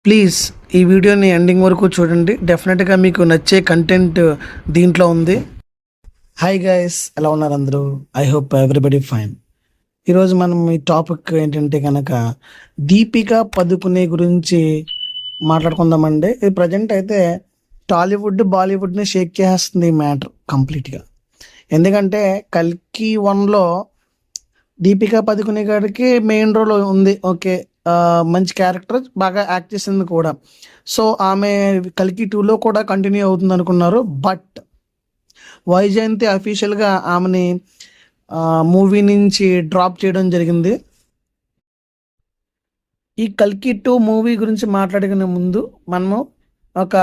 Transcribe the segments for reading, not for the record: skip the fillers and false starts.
Please ఈ వీడియోని ending వరకు చూడండి. డెఫినెట్గా మీకు నచ్చే కంటెంట్ దీంట్లో ఉంది. హాయ్ గైస్, ఎలా ఉన్నారు అందరూ? I hope everybody fine. ఈరోజు మనం ఈ టాపిక్ ఏంటంటే కనుక దీపికా పదుకునే గురించి మాట్లాడుకుందామండి. ఇది ప్రజెంట్ అయితే టాలీవుడ్ బాలీవుడ్ని షేక్ చేస్తుంది ఈ మ్యాటర్ కంప్లీట్గా. ఎందుకంటే కల్కి 1లో దీపికా పదుకునే గారికి మెయిన్ రోల్ ఉంది. ఓకే, మంచి క్యారెక్టర్, బాగా యాక్ట్ చేసింది కూడా. సో ఆమె కల్కి 2లో కూడా కంటిన్యూ అవుతుంది అనుకున్నారు. బట్ వైజయంతి అఫీషియల్గా ఆమెని మూవీ నుంచి డ్రాప్ చేయడం జరిగింది. ఈ కల్కి 2 మూవీ గురించి మాట్లాడుకునే ముందు మనము ఒక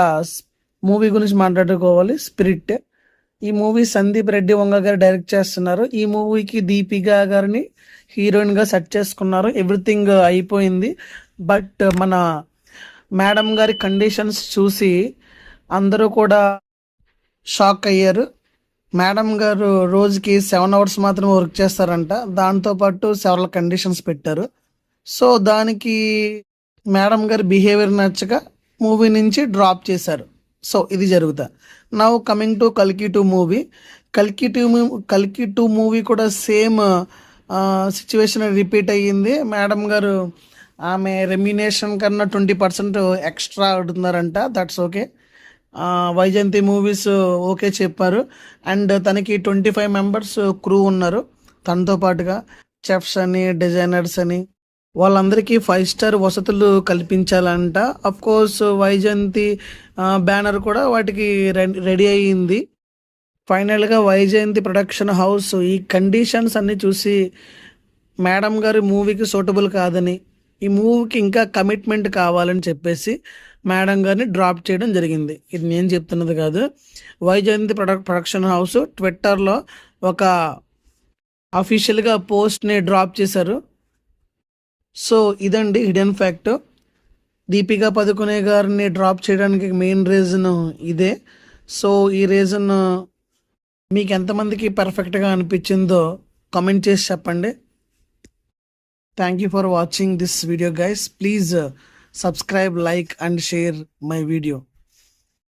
మూవీ గురించి మాట్లాడుకోవాలి, స్పిరిట్. ఈ మూవీ సందీప్ రెడ్డి వంగ గారు డైరెక్ట్ చేస్తున్నారు. ఈ మూవీకి దీపికా గారిని హీరోయిన్గా సెట్ చేసుకున్నారు. ఎవ్రీథింగ్ అయిపోయింది. బట్ మన మేడం గారి కండిషన్స్ చూసి అందరూ కూడా షాక్ అయ్యారు. మేడం గారు రోజుకి 7 అవర్స్ మాత్రమే వర్క్ చేస్తారంట. దాంతోపాటు సెవెరల్ కండిషన్స్ పెట్టారు. సో దానికి మేడం గారి బిహేవియర్ నచ్చక మూవీ నుంచి డ్రాప్ చేశారు. సో ఇది జరుగుతా. నౌ కమింగ్ టు కల్కి 2 మూవీ. కల్కి 2 మూవీ కూడా సేమ్ సిచ్యువేషన్ రిపీట్ అయ్యింది. మేడం గారు ఆమె రెమ్యునేషన్ కన్నా 20% ఎక్స్ట్రా అడుగుతున్నారంట. That's okay. Vyjayanthi movies okay చెప్పారు. అండ్ తనకి 25 మెంబర్స్ క్రూ ఉన్నారు. తనతో పాటుగా చెఫ్స్ అని, డిజైనర్స్ అని, వాళ్ళందరికీ 5 స్టార్ వసతులు కల్పించాలంట. అఫ్ కోర్స్ వైజయంతి బ్యానర్ కూడా వాటికి రెడీ అయ్యింది. ఫైనల్గా వైజయంతి ప్రొడక్షన్ హౌస్ ఈ కండిషన్స్ అన్నీ చూసి మేడం గారి మూవీకి సూటబుల్ కాదని, ఈ మూవీకి ఇంకా కమిట్మెంట్ కావాలని చెప్పేసి మేడం గారిని డ్రాప్ చేయడం జరిగింది. ఇది నేను చెప్తున్నది కాదు. వైజయంతి ప్రొడక్షన్ హౌస్ ట్విట్టర్లో ఒక అఫీషియల్గా పోస్ట్ని డ్రాప్ చేశారు. సో ఇదండి హిడెన్ ఫ్యాక్ట్. దీపికా పదుకునే గారిని డ్రాప్ చేయడానికి మెయిన్ రీజన్ ఇదే. సో ఈ రీజన్ మీకు ఎంతమందికి పర్ఫెక్ట్గా అనిపించిందో కామెంట్ చేసి చెప్పండి. Thank you for watching this video guys. Please subscribe, like and share my video.